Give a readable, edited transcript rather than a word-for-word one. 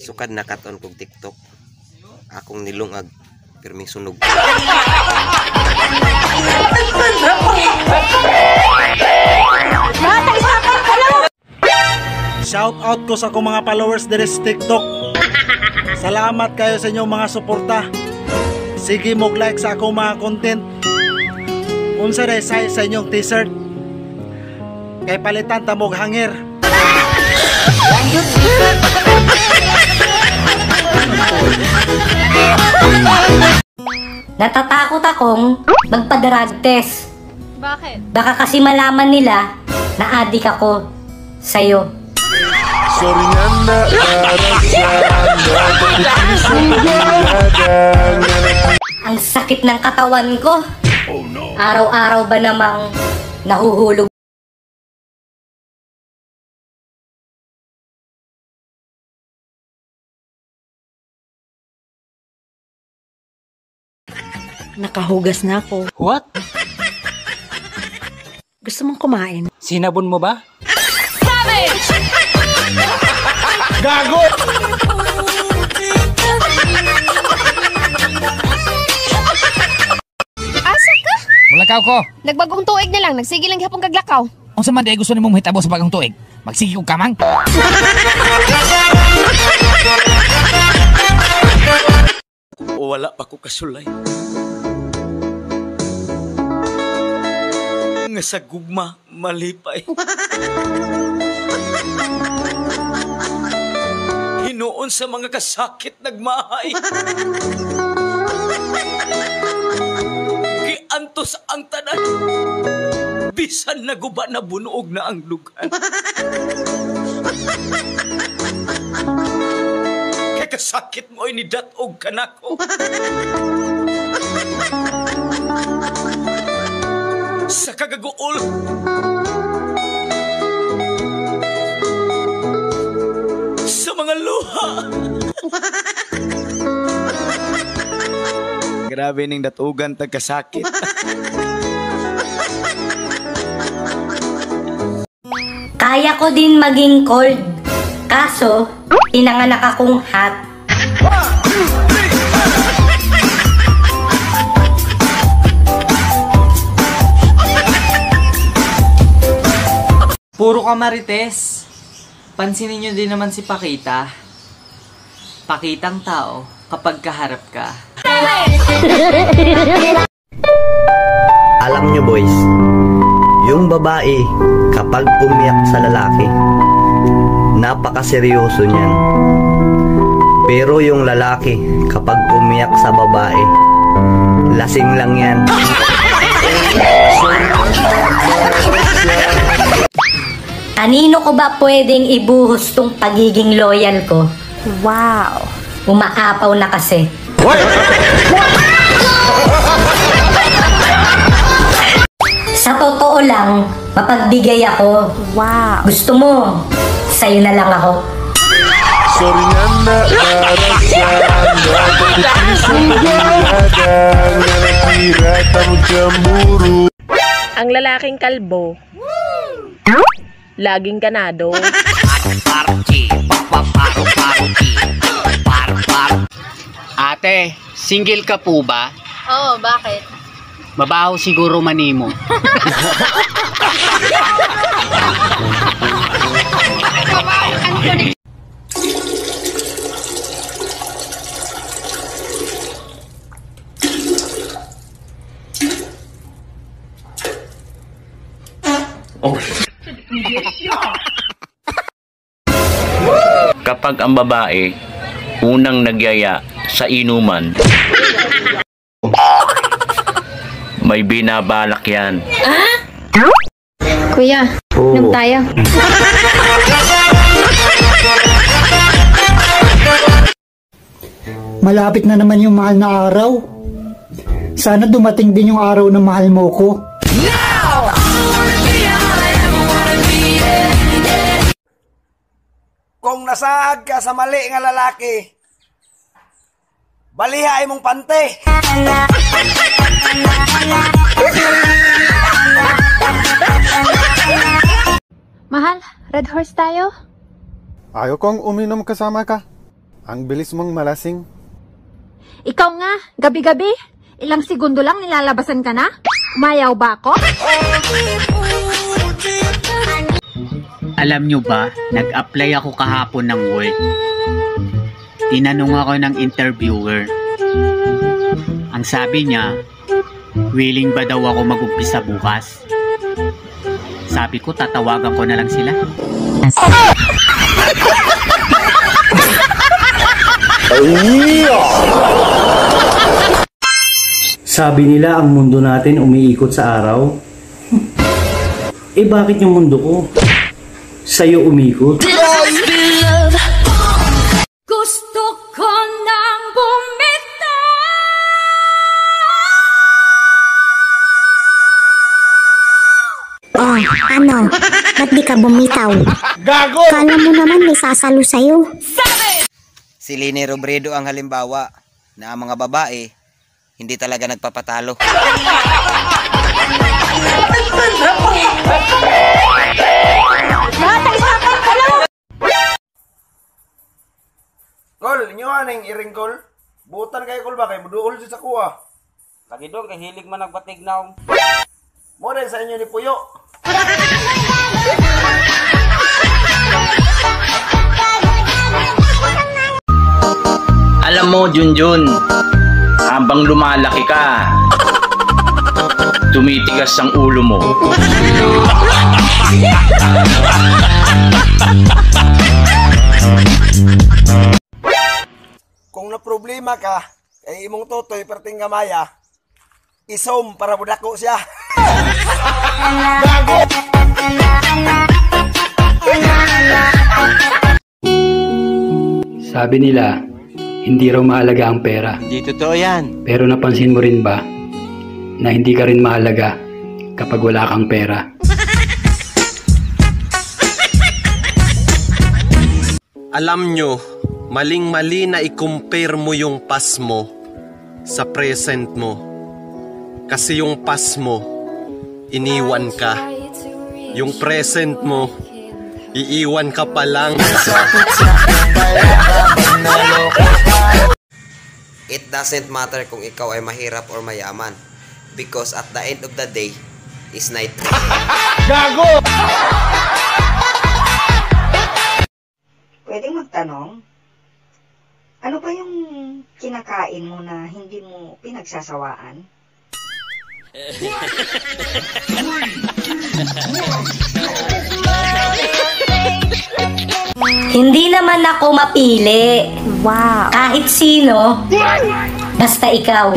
Sukad na katon kog TikTok. Akong nilungag pirming sunog. Shout out ko sa akong mga followers diri sa TikTok. Salamat kayo sa inyong mga suporta. Sige mo like sa akong mga content. Unsa day sa inyong t-shirt. Kay palitan ta mog hanger. Natatakot akong magpa-drug test. Bakit? Baka kasi malaman nila na adik ako sa'yo. Sorry na Ang sakit ng katawan ko. Araw-araw ba namang nahuhulog? Nakahugas na ako. What? Gusto mong kumain? Sinabon mo ba? Gago! Asa ka? Mulakaw ko. Nagbagong tuig na lang, nagsige lang gihapon kaglakaw. Kung sa man gusto ni mong mahitabo sa bagong tuig, magsige kong kamang. O wala pa ko kasulay. Nga sa gugma, malipay. Hinoon sa mga kasakit nagmahay. Giantos ang tanan. Bisan naguba na bunuog na ang lugan. Kay kasakit mo ay nidatog kanako. Sa kagaguol. Sa mga luha. Grabe ning datugan tagkasakit. Kaya ko din maging cold. Kaso, pinanganak akong hot. Puro ka marites. Pansinin nyo din naman si Pakita. Pakitang tao kapag kaharap ka. Alam nyo boys, yung babae kapag umiyak sa lalaki, napakaseryoso niyan. Pero yung lalaki kapag umiyak sa babae, lasing lang yan. Kanino ko ba pwedeng ibuhos tong pagiging loyal ko? Wow! Umaapaw na kasi. Sa totoo lang, mapagbigay ako. Wow! Gusto mo, sa'yo na lang ako. Sorry na Ang lalaking kalbo, laging ganado. Ate, single ka po ba? Oo, bakit? Mabaho siguro manimo. Kapag ang babae unang nagyaya sa inuman, may binabalak yan. Kuya, inom tayo. Malapit na naman yung mahal na araw. Sana dumating din yung araw na mahal mo ko. Kung nasaag ka sa mali nga lalaki, balihay mong pante. Mahal, red horse tayo? Ayaw kong uminom kasama ka. Ang bilis mong malasing. Ikaw nga, gabi-gabi. Ilang segundo lang nilalabasan ka na? Umayaw ba ako? Alam nyo ba, nag-apply ako kahapon ng work. Tinanong ako ng interviewer. Ang sabi niya, willing ba daw ako mag-umpisa bukas? Sabi ko, tatawagan ko na lang sila. Sabi nila ang mundo natin umiikot sa araw. Eh bakit yung mundo ko sa'yo umikot? Gusto ko nang bumitaw. Oh, ano? Ba't di ka bumitaw? Gago! Kala mo naman may sasalo sa'yo. Si Lini Robredo ang halimbawa na ang mga babae hindi talaga nagpapatalo. Kol, inyo aning iring kol. Butan kay kol ba kay muduol sa kuha. Lagi doon kay hilig man nagbatig naong. Mo rin sa inyo ni Puyo. Alam mo, Junjun, habang lumalaki ka, tumitigas ang ulo mo. Kung na problema ka, kay imong totoy perting gamaya, isom para budako siya. Sabi nila, hindi raw mahalaga ang pera. Hindi totoo yan. Pero napansin mo rin ba na hindi ka rin mahalaga kapag wala kang pera? Alam nyo, maling-mali na i-compare mo yung past mo sa present mo. Kasi yung past mo, iniwan ka. Yung present mo, iiwan ka pa lang. It doesn't matter kung ikaw ay mahirap or mayaman. Because at the end of the day, is night. Gago! Pwede magtanong? Ano ba yung kinakain mo na hindi mo pinagsasawaan? Hindi naman ako mapili. Wow. Kahit sino, basta ikaw.